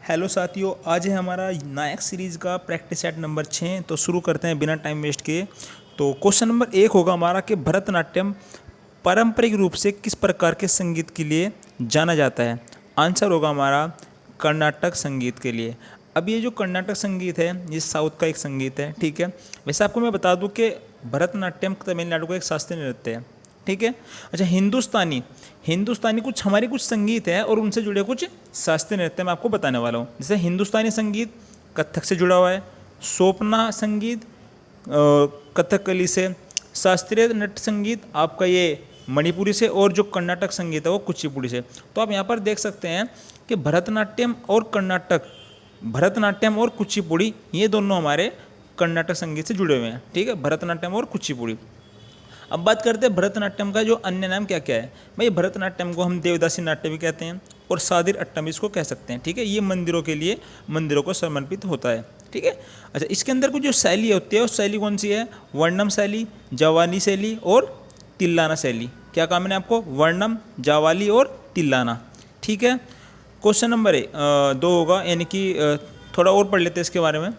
Hello साथियों, आज है हमारा नायक सीरीज़ का प्रैक्टिस सेट नंबर 6। तो शुरू करते हैं बिना टाइम वेस्ट किए। तो क्वेश्चन नंबर 1 होगा हमारा कि भरतनाट्यम पारंपरिक रूप से किस प्रकार के संगीत के लिए जाना जाता है। आंसर होगा हमारा कर्नाटक संगीत के लिए। अब ये जो कर्नाटक संगीत है ये साउथ का एक संगीत है, ठीक है। वैसे आपको मैं बता दूं कि भरतनाट्यम तमिलनाडु का एक शास्त्रीय नृत्य है, ठीक है। अच्छा, हिंदुस्तानी हिंदुस्तानी कुछ हमारे कुछ संगीत है और उनसे जुड़े कुछ शास्त्रीय नृत्य मैं आपको बताने वाला हूँ। जैसे हिंदुस्तानी संगीत कथक से जुड़ा हुआ है, सोपना संगीत कथकली से, शास्त्रीय नृत्य संगीत आपका ये मणिपुरी से, और जो कर्नाटक संगीत है वो कुचिपुड़ी से। तो आप यहाँ पर देख सकते हैं कि भरतनाट्यम और कुचिपुड़ी ये दोनों हमारे कर्नाटक संगीत से जुड़े हुए हैं, ठीक है। भरतनाट्यम और कुचिपुड़ी। अब बात करते हैं भरतनाट्यम का जो अन्य नाम क्या क्या है। भाई भरतनाट्यम को हम देवदासी नाट्य भी कहते हैं और सादिर अट्टम इसको कह सकते हैं, ठीक है। ये मंदिरों को समर्पित होता है, ठीक है। अच्छा, इसके अंदर कुछ जो शैली होती है उस शैली कौन सी है? वर्णम शैली, जवानी शैली और तिल्लाना शैली। क्या कहा मैंने आपको? वर्णम, जावाली और तिल्लाना, ठीक है। क्वेश्चन नंबर 2 होगा, यानी कि थोड़ा और पढ़ लेते हैं इसके बारे में।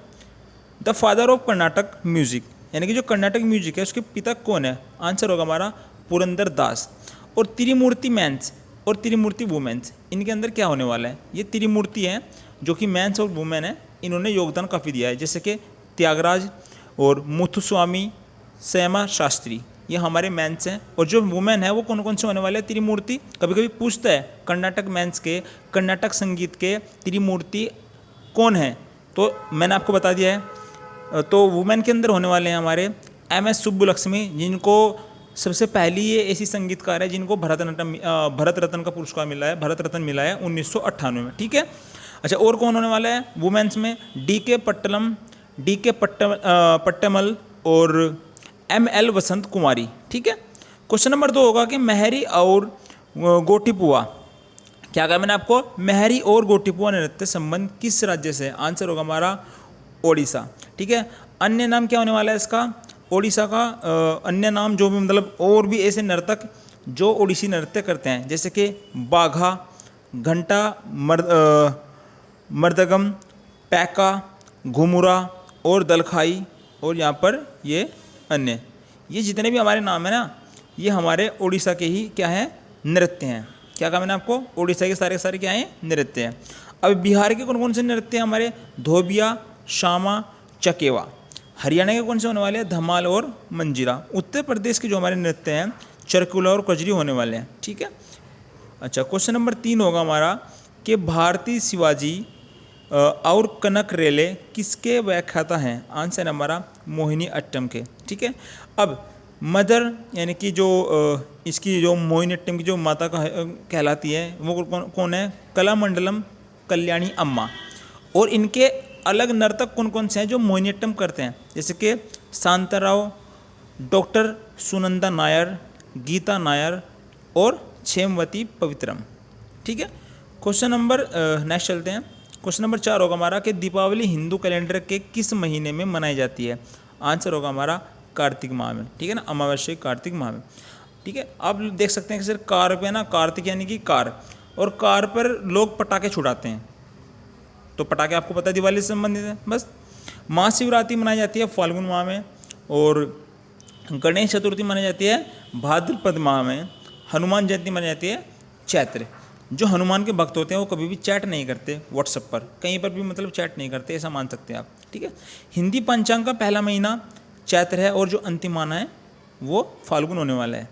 The father of Karnataka music, यानी कि जो कर्नाटक म्यूजिक है उसके पिता कौन है? आंसर होगा हमारा पुरंदर दास। और त्रिमूर्ति मैंस और त्रिमूर्ति वुमेन्स, इनके अंदर क्या होने वाला है? ये त्रिमूर्ति हैं जो कि मैंस और वुमेन है, इन्होंने योगदान काफ़ी दिया है। जैसे कि त्यागराज और मुथुस्वामी श्यामा शास्त्री, ये हमारे मैंस हैं। और जो वुमेन है वो कौन कौन से होने वाले हैं? त्रिमूर्ति। कभी कभी पूछता है कर्नाटक मैंस के, कर्नाटक संगीत के त्रिमूर्ति कौन है, तो मैंने आपको बता दिया है। तो वुमेन के अंदर होने वाले हैं हमारे MS सुब्बुलक्ष्मी, जिनको सबसे पहली ये ऐसी संगीतकार है जिनको भारत रत्न का पुरस्कार मिला है, भारत रत्न मिला है 1998 में, ठीक है। अच्छा, और कौन होने वाला है वुमेन्स में? DK पट्टमल और ML वसंत कुमारी, ठीक है। क्वेश्चन नंबर 2 होगा कि मेहरी और गोटीपुआ, क्या कहा मैंने आपको? मेहरी और गोटीपुआ नृत्य संबंध किस राज्य से? आंसर होगा हमारा ओडिशा, ठीक है। अन्य नाम क्या होने वाला है इसका? ओडिशा का अन्य नाम जो भी, मतलब और भी ऐसे नर्तक जो ओडिसी नृत्य करते हैं, जैसे कि बाघा, घंटा, मर्दगम, पैका, घुमुरा और दलखाई, और यहाँ पर ये अन्य, ये जितने भी हमारे नाम है ना, ये हमारे ओडिशा के ही क्या हैं? नृत्य हैं। क्या कहा मैंने आपको? ओडिशा के सारे क्या हैं? नृत्य हैं। अब बिहार के कौन कौन से नृत्य हैं हमारे? धोबिया, शामा, चकेवा। हरियाणा के कौन से होने वाले हैं? धमाल और मंजीरा। उत्तर प्रदेश के जो हमारे नृत्य हैं चरकुला और कजरी होने वाले हैं, ठीक है। अच्छा, क्वेश्चन नंबर 3 होगा हमारा कि भारती शिवाजी और कनक रेले किसके व्याख्याता हैं? आंसर हमारा मोहिनी अट्टम के, ठीक है। अब मदर, यानी कि जो इसकी जो मोहिनी अट्टम की जो माता कहलाती है वो कौन है? कलामंडलम कल्याणी अम्मा। और इनके अलग नर्तक कौन कौन से हैं जो मोहिनीअट्टम करते हैं? जैसे कि शांताराव, डॉक्टर सुनंदा नायर, गीता नायर और क्षेमवती पवित्रम, ठीक है। क्वेश्चन नंबर नेक्स्ट चलते हैं। क्वेश्चन नंबर 4 होगा हमारा कि दीपावली हिंदू कैलेंडर के किस महीने में मनाई जाती है? आंसर होगा हमारा कार्तिक माह में, ठीक है ना, अमावस्या कार्तिक माह में, ठीक है। आप देख सकते हैं कि सर कार पे ना, कार्तिक यानी कि कार, और कार पर लोग पटाखे छुड़ाते हैं, तो पटाखे आपको पता है दिवाली से संबंधित है। बस महाशिवरात्रि मनाई जाती है फाल्गुन माह में, और गणेश चतुर्थी मनाई जाती है भाद्रपद माह में, हनुमान जयंती मनाई जाती है चैत्र। जो हनुमान के भक्त होते हैं वो कभी भी चैट नहीं करते व्हाट्सएप पर, कहीं पर भी मतलब चैट नहीं करते, ऐसा मान सकते हैं आप, ठीक है। हिंदी पंचांग का पहला महीना चैत्र है और जो अंतिम महीना है वो फाल्गुन होने वाला है।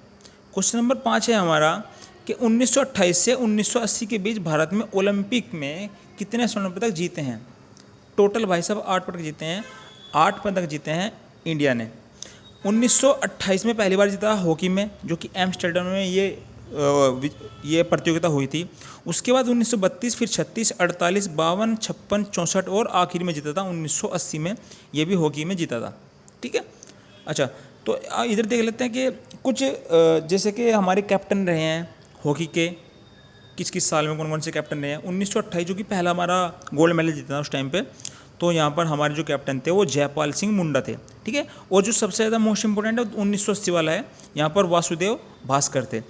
क्वेश्चन नंबर 5 है हमारा कि 1928 से 1980 के बीच भारत में ओलंपिक में कितने स्वर्ण पदक जीते हैं? टोटल भाई साहब 8 पदक जीते हैं, 8 पदक जीते हैं इंडिया ने। 1928 में पहली बार जीता हॉकी में, जो कि एम्स्टर्डम में ये प्रतियोगिता हुई थी। उसके बाद 1932, फिर 36, 48, 52, 56, 64 और आखिर में जीता था 1980 में, ये भी हॉकी में जीता था, ठीक है। अच्छा, तो इधर देख लेते हैं कि कुछ जैसे कि हमारे कैप्टन रहे हैं हॉकी के, किस किस साल में कौन कौन से कैप्टन रहे हैं। 1928 जो कि पहला हमारा गोल्ड मेडल जीता था उस टाइम पे, तो यहाँ पर हमारे जो कैप्टन थे वो जयपाल सिंह मुंडा थे, ठीक है। और जो सबसे ज़्यादा मोस्ट इंपॉर्टेंट है 1980 वाला है, यहाँ पर वासुदेव भास्कर थे।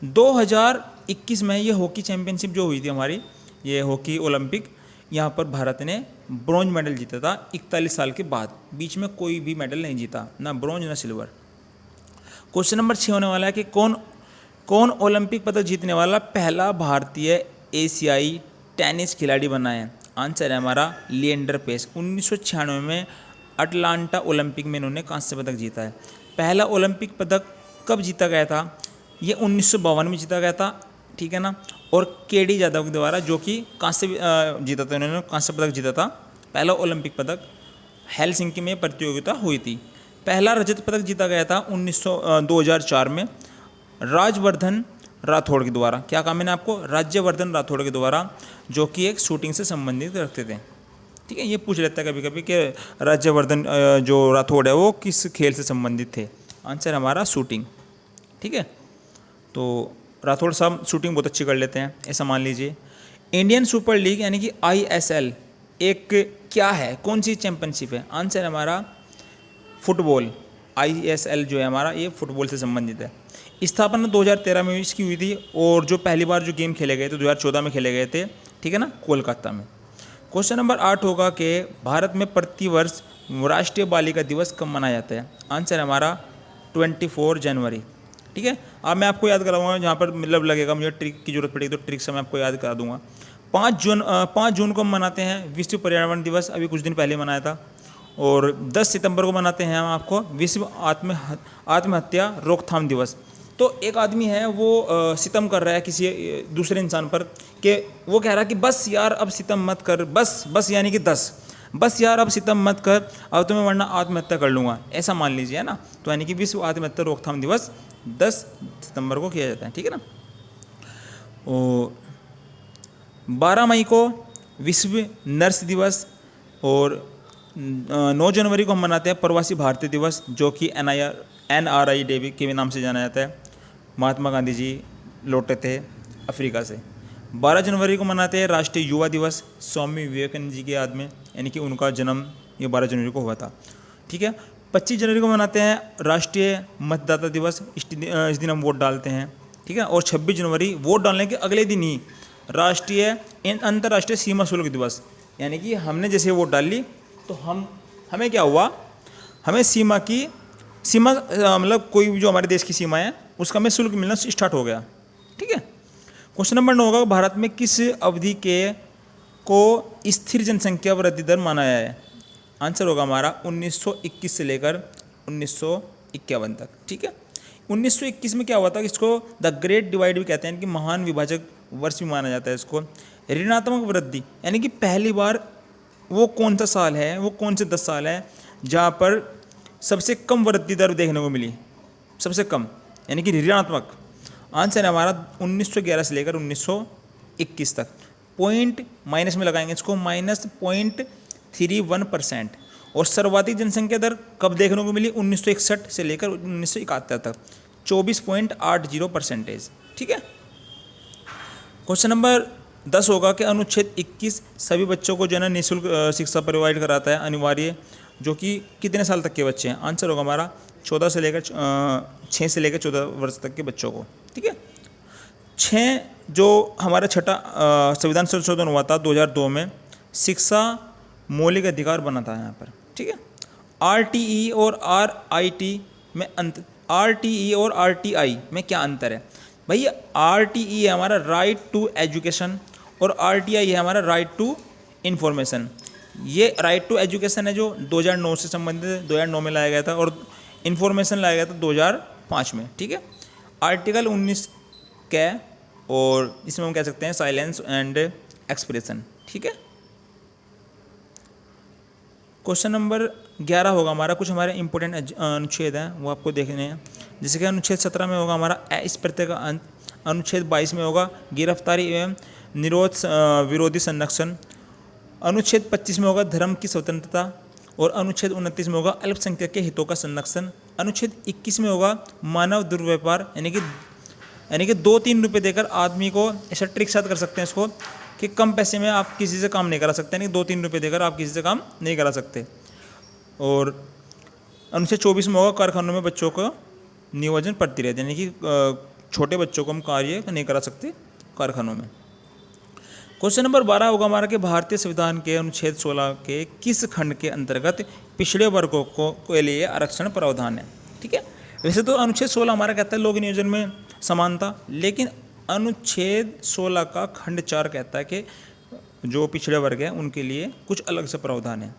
2021 में ये हॉकी चैंपियनशिप जो हुई थी हमारी, ये हॉकी ओलंपिक, यहाँ पर भारत ने ब्रॉन्ज मेडल जीता था 41 साल के बाद। बीच में कोई भी मेडल नहीं जीता, ना ब्रॉन्ज ना सिल्वर। क्वेश्चन नंबर 6 होने वाला है कि कौन ओलंपिक पदक जीतने वाला पहला भारतीय एशियाई टेनिस खिलाड़ी बना है? आंसर है हमारा लिएंडर पेस। 1996 में अटलांटा ओलंपिक में इन्होंने कांस्य पदक जीता है। पहला ओलंपिक पदक कब जीता गया था? ये 1952 में जीता गया था, ठीक है ना। और केडी यादव के द्वारा, जो कि कांस्य जीता था, इन्होंने कांस्य पदक जीता था। पहला ओलंपिक पदक हेलसिंकी में प्रतियोगिता हुई थी। पहला रजत पदक जीता गया था 2004 में राजवर्धन राठौड़ के द्वारा। क्या कहा मैंने आपको? राज्यवर्धन राठौड़ के द्वारा, जो कि एक शूटिंग से संबंधित रखते थे, ठीक है। ये पूछ लेता है कभी कभी कि राज्यवर्धन जो राठौड़ है वो किस खेल से संबंधित थे? आंसर हमारा शूटिंग, ठीक है। तो राठौड़ साहब शूटिंग बहुत अच्छी कर लेते हैं, ऐसा मान लीजिए। इंडियन सुपर लीग यानी कि ISL एक क्या है, कौन सी चैंपियनशिप है? आंसर हमारा फुटबॉल। ISL जो है हमारा, ये फुटबॉल से संबंधित है। स्थापना 2013 में इसकी हुई थी, और जो पहली बार जो गेम खेले गए थे 2014 में खेले गए थे, ठीक है ना, कोलकाता में। क्वेश्चन नंबर 8 होगा कि भारत में प्रतिवर्ष राष्ट्रीय बालिका दिवस कब मनाया जाता है? आंसर हमारा 24 जनवरी, ठीक है। अब मैं आपको याद कराऊंगा, जहाँ पर मतलब लगेगा मुझे ट्रिक की जरूरत पड़ेगी तो ट्रिक से मैं आपको याद करा दूंगा। 5 जून को मनाते हैं विश्व पर्यावरण दिवस, अभी कुछ दिन पहले मनाया था। और 10 सितंबर को मनाते हैं हम आपको विश्व आत्महत्या रोकथाम दिवस। तो एक आदमी है वो सितम कर रहा है किसी दूसरे इंसान पर, कि वो कह रहा है कि बस यार अब सितम मत कर, बस यानी कि 10, बस यार अब सितम मत कर, अब तो मैं वरना आत्महत्या कर लूँगा, ऐसा मान लीजिए, है ना। तो यानी कि विश्व आत्महत्या रोकथाम दिवस 10 सितंबर को किया जाता है, ठीक है ना। और 12 मई को विश्व नर्स दिवस, और 9 जनवरी को हम मनाते हैं प्रवासी भारतीय दिवस, जो कि NRI डे के नाम से जाना जाता है। महात्मा गांधी जी लौटे थे अफ्रीका से। 12 जनवरी को मनाते हैं राष्ट्रीय युवा दिवस, स्वामी विवेकानंद जी की याद में, यानी कि उनका जन्म ये 12 जनवरी को हुआ था, ठीक है। 25 जनवरी को मनाते हैं राष्ट्रीय मतदाता दिवस, इस दिन हम वोट डालते हैं, ठीक है। और 26 जनवरी वोट डालने के अगले दिन ही अंतर्राष्ट्रीय सीमा शुल्क दिवस, यानी कि हमने जैसे वोट डाल ली तो हमें क्या हुआ, हमें सीमा मतलब कोई भी जो हमारे देश की सीमा है उसका हमें शुल्क मिलना स्टार्ट हो गया, ठीक है। क्वेश्चन नंबर 9 होगा भारत में किस अवधि को स्थिर जनसंख्या वृद्धि दर माना गया है? आंसर होगा हमारा 1921 से लेकर 1951 तक, ठीक है। 1921 में क्या हुआ था, इसको द ग्रेट डिवाइड भी कहते हैं, कि महान विभाजक वर्ष भी माना जाता है इसको। ऋणात्मक वृद्धि यानी कि पहली बार वो कौन सा साल है, वो कौन से 10 साल है जहाँ पर सबसे कम वृद्धि दर देखने को मिली, सबसे कम यानी कि ऋणात्मक। आंसर है हमारा 1911 से लेकर 1921 तक। पॉइंट माइनस में लगाएंगे इसको, -0.31%। और सर्वाधिक जनसंख्या दर कब देखने को मिली? 1961 से लेकर 1971 तक 24.80%, ठीक है। क्वेश्चन नंबर 10 होगा कि अनुच्छेद 21 सभी बच्चों को जो है निःशुल्क शिक्षा प्रोवाइड कराता है, अनिवार्य, जो कि कितने साल तक के बच्चे हैं? आंसर होगा हमारा 6 से लेकर 14 वर्ष तक के बच्चों को, ठीक है। 6 जो हमारा छठा संविधान संशोधन हुआ था 2002 में, शिक्षा मौलिक अधिकार बना था यहाँ पर, ठीक है। RTE और RIT में RTE और RTI में क्या अंतर है? भैया RTE है हमारा राइट टू एजुकेशन, और RTI है हमारा राइट टू इन्फॉर्मेशन। ये राइट टू एजुकेशन है जो 2009 से संबंधित है, 2009 में लाया गया था, और इन्फॉर्मेशन लाया गया था 2005 में, ठीक है। आर्टिकल 19 क्या है, और इसमें हम कह सकते हैं साइलेंस एंड एक्सप्रेशन, ठीक है। क्वेश्चन नंबर 11 होगा हमारा, कुछ हमारे इंपॉर्टेंट अनुच्छेद हैं वो आपको देखने हैं। जैसे कि अनुच्छेद 17 में होगा हमारा अस्पृश्यता का अंत, अनुच्छेद 22 में होगा गिरफ्तारी एवं निरोध विरोधी संरक्षण, अनुच्छेद 25 में होगा धर्म की स्वतंत्रता, और अनुच्छेद 29 में होगा अल्पसंख्यक के हितों का संरक्षण, अनुच्छेद 21 में होगा मानव दुर्व्यापार, यानी कि 2-3 रुपये देकर आदमी को ऐसा ट्रिक साथ कर सकते हैं इसको, कि कम पैसे में आप किसी से काम नहीं करा सकते, यानी 2-3 रुपये देकर आप किसी से काम नहीं करा सकते। और अनुच्छेद 24 में होगा कारखानों में बच्चों को नियोजन पड़ती रहती है, यानी कि छोटे बच्चों को हम कार्य नहीं करा सकते कारखानों में। क्वेश्चन नंबर 12 होगा हमारा कि भारतीय संविधान के अनुच्छेद 16 के किस खंड के अंतर्गत पिछड़े वर्गों को के लिए आरक्षण प्रावधान है। ठीक है, वैसे तो अनुच्छेद 16 हमारा कहता है लोक नियोजन में समानता, लेकिन अनुच्छेद 16 का खंड 4 कहता है कि जो पिछड़े वर्ग हैं उनके लिए कुछ अलग से प्रावधान है।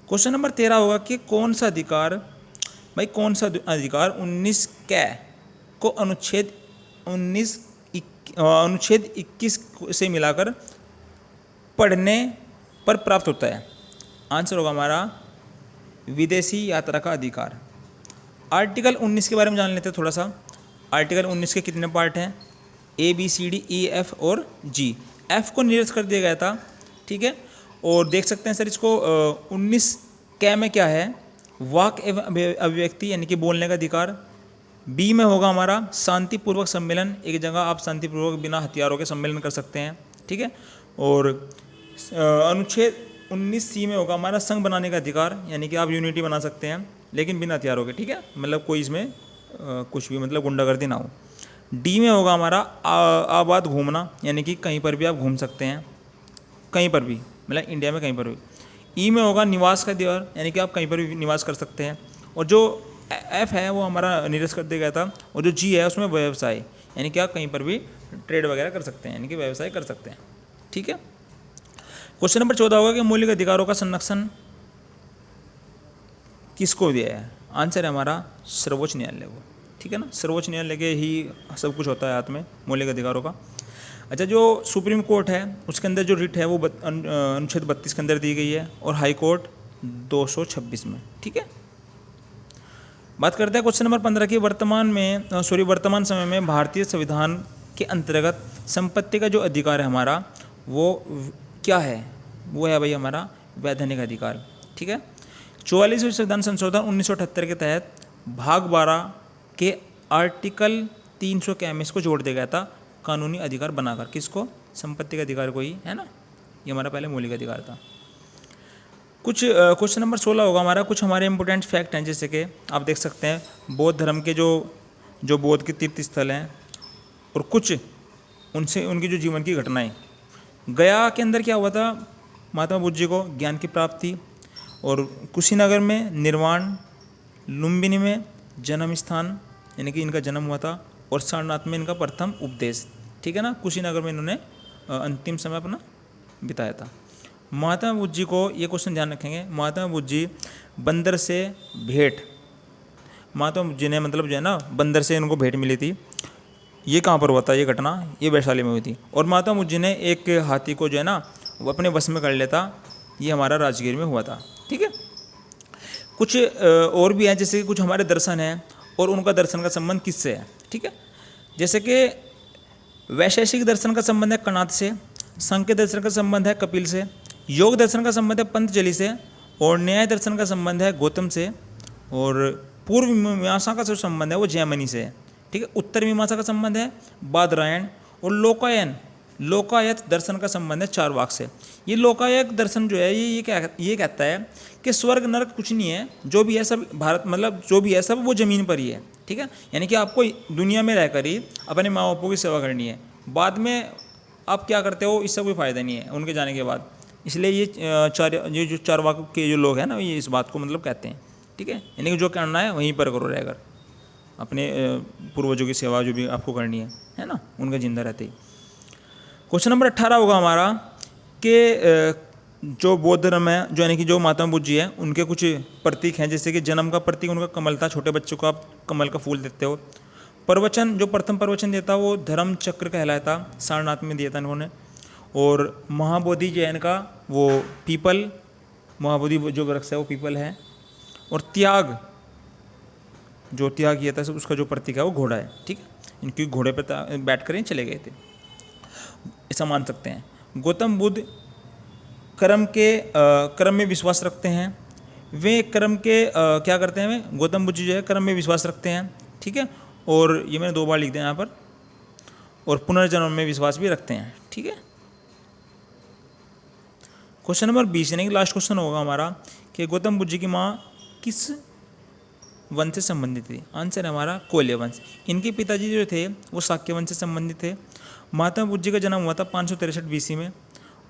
क्वेश्चन नंबर 13 होगा कि कौन सा अधिकार 19 कै को अनुच्छेद 21 से मिलाकर पढ़ने पर प्राप्त होता है। आंसर होगा हमारा विदेशी यात्रा का अधिकार। आर्टिकल 19 के बारे में जान लेते हैं थोड़ा सा। आर्टिकल 19 के कितने पार्ट हैं? ABCDEF और G। F को निरस्त कर दिया गया था। ठीक है, और देख सकते हैं सर इसको 19 कै में क्या है? वाक एवं अभिव्यक्ति यानी कि बोलने का अधिकार। बी में होगा हमारा शांतिपूर्वक सम्मेलन, एक जगह आप शांतिपूर्वक बिना हथियारों के सम्मेलन कर सकते हैं। ठीक है, और अनुच्छेद 19C में होगा हमारा संघ बनाने का अधिकार, यानी कि आप यूनिटी बना सकते हैं लेकिन बिना हथियारों के। ठीक है, मतलब कोई इसमें कुछ भी मतलब गुंडागर्दी ना हो। डी में होगा हमारा आबाद घूमना, यानी कि कहीं पर भी आप घूम सकते हैं, कहीं पर भी, मतलब इंडिया में कहीं पर भी। ई में होगा निवास का अधिकार, यानी कि आप कहीं पर भी निवास कर सकते हैं। और जो एफ है वो हमारा निरस्त कर दिया गया था। और जो जी है उसमें व्यवसाय, यानी कि आप कहीं पर भी ट्रेड वगैरह कर सकते हैं, यानी कि व्यवसाय कर सकते हैं। ठीक है, क्वेश्चन नंबर 14 होगा कि मौलिक अधिकारों का संरक्षण किसको दिया है? आंसर है हमारा सर्वोच्च न्यायालय को। ठीक है ना, सर्वोच्च न्यायालय के ही सब कुछ होता है हाथ में मौलिक अधिकारों का। अच्छा, जो सुप्रीम कोर्ट है उसके अंदर जो रिट है वो अनुच्छेद 32 के अंदर दी गई है, और हाई कोर्ट 226 में। ठीक है, बात करते हैं क्वेश्चन नंबर 15 की। वर्तमान समय में भारतीय संविधान के अंतर्गत संपत्ति का जो अधिकार है हमारा वो क्या है? वो है भाई हमारा वैधानिक अधिकार। ठीक है, 44वें संविधान संशोधन 1978 के तहत भाग 12 के आर्टिकल 300 के में इसको जोड़ दिया गया था कानूनी अधिकार बनाकर। किसको? संपत्ति का अधिकार को ही, है ना। ये हमारा पहले मौलिक अधिकार था। कुछ क्वेश्चन नंबर 16 होगा हमारा, कुछ हमारे इंपॉर्टेंट फैक्ट हैं, जैसे कि आप देख सकते हैं बौद्ध धर्म के जो बौद्ध के तीर्थ स्थल हैं और कुछ उनकी जो जीवन की घटनाएं। गया के अंदर क्या हुआ था? महात्मा बुद्ध जी को ज्ञान की प्राप्ति, और कुशीनगर में निर्वाण, लुम्बिनी में जन्म स्थान यानी कि इनका जन्म हुआ था, और सारनाथ में इनका प्रथम उपदेश। ठीक है ना, कुशीनगर में इन्होंने अंतिम समय अपना बिताया था। महात्मा बुद्ध जी को, ये क्वेश्चन ध्यान रखेंगे, महात्मा बुद्ध जी बंदर से भेंट, महात्मा बुद्ध जी ने मतलब जो है ना बंदर से इनको भेंट मिली थी। ये कहाँ पर हुआ था? ये घटना ये वैशाली में हुई थी। और महात्मा बुद्ध जी ने एक हाथी को जो है ना वो अपने वश में कर लेता, ये हमारा राजगीर में हुआ था। ठीक है, कुछ और भी हैं, जैसे कि कुछ हमारे दर्शन हैं और उनका दर्शन का संबंध किससे है। ठीक है, जैसे कि वैशेषिक दर्शन का संबंध है कणाद से, सांख्य दर्शन का संबंध है कपिल से, योग दर्शन का संबंध है पंतजलि से, और न्याय दर्शन का संबंध है गौतम से, और पूर्व मीमांसा का जो संबंध है वो जयमिनी से है। ठीक है, उत्तर मीमांसा का संबंध है बादरायण, और लोकायत दर्शन का संबंध है चारवाक से। ये लोकायत दर्शन जो है ये कहता है कि स्वर्ग नरक कुछ नहीं है, जो भी है सब भारत, मतलब जो भी है सब वो ज़मीन पर ही है। ठीक है, यानी कि आपको दुनिया में रहकर ही अपने माँ बापों की सेवा करनी है, बाद में आप क्या करते हो इससे कोई फ़ायदा नहीं है उनके जाने के बाद। इसलिए ये जो चारवाक के जो लोग हैं ना ये इस बात को मतलब कहते हैं। ठीक है, यानी कि जो करना है वहीं पर करो रहकर, अपने पूर्वजों की सेवा जो भी आपको करनी है ना, उनका जिंदा रहते ही। क्वेश्चन नंबर 18 होगा हमारा कि जो बौद्ध धर्म है, जो यानी कि जो महात्मा बुद्ध जी हैं उनके कुछ प्रतीक हैं, जैसे कि जन्म का प्रतीक उनका कमल था, छोटे बच्चों को आप कमल का फूल देते हो। प्रवचन, जो प्रथम प्रवचन देता वो धर्म चक्र कहलाता, सारनाथ में दिया था इन्होंने। और महाबोधि जैन का वो पीपल, महाबोधि जो वृक्ष है वो पीपल है। और त्याग, जो त्याग किया था उसका जो प्रतीक है वो घोड़ा है। ठीक है, इनकी घोड़े पर बैठ कर चले गए थे, ऐसा मान सकते हैं। गौतम बुद्ध कर्म में विश्वास रखते हैं। वे कर्म के क्या करते हैं? वे गौतम बुद्ध जो है कर्म में विश्वास रखते हैं। ठीक है, और ये मैंने 2 बार लिख दिया यहाँ पर, और पुनर्जन्म में विश्वास भी रखते हैं। ठीक है, क्वेश्चन नंबर 20 यानी कि लास्ट क्वेश्चन होगा हमारा कि गौतम बुद्ध जी की माँ किस वंश से संबंधित थी। आंसर है हमारा कोल्य वंश। इनके पिताजी जो थे वो शाक्य वंश से संबंधित थे। महात्मा बुद्ध जी का जन्म हुआ था 563 बीसी में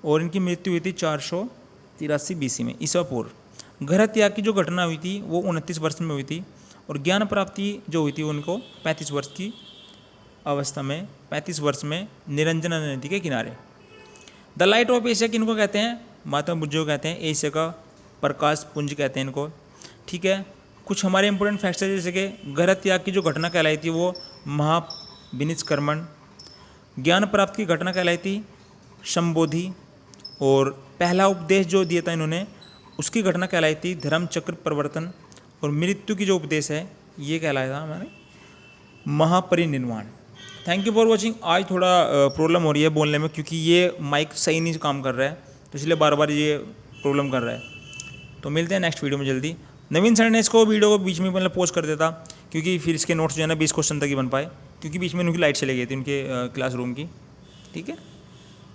और इनकी मृत्यु हुई थी 483 बीसी में ईसा पूर्व। घर त्याग की जो घटना हुई थी वो 29 वर्ष में हुई थी और ज्ञान प्राप्ति जो हुई थी उनको 35 वर्ष की अवस्था में, 35 वर्ष में निरंजना नदी के किनारे। द लाइट ऑफ एशिया किनको कहते हैं? महात्मा बुद्ध को कहते हैं। एशिया का प्रकाश पुंज कहते हैं इनको। ठीक है, कुछ हमारे इंपॉर्टेंट फैक्ट्स है जैसे कि घर त्याग की जो घटना कहलाई थी वो महाविनिष्क्रमण। ज्ञान प्राप्त की घटना कहलाई थी संबोधि। और पहला उपदेश जो दिया था इन्होंने उसकी घटना कहलाई थी धर्म चक्र प्रवर्तन। और मृत्यु की जो उपदेश है ये कहलाया था हमारे महापरिनिर्वाण। Thank you for watching. आज थोड़ा प्रॉब्लम हो रही है बोलने में क्योंकि ये माइक सही नहीं काम कर रहा है तो इसलिए बार बार ये प्रॉब्लम कर रहा है। तो मिलते हैं नेक्स्ट वीडियो में जल्दी। नवीन सर ने इसको वीडियो को बीच में मतलब पोस्ट कर देता क्योंकि फिर इसके नोट्स जो है ना 20 क्वेश्चन तक ही बन पाए क्योंकि बीच में उनकी लाइट चली गई थी उनके क्लासरूम की। ठीक है।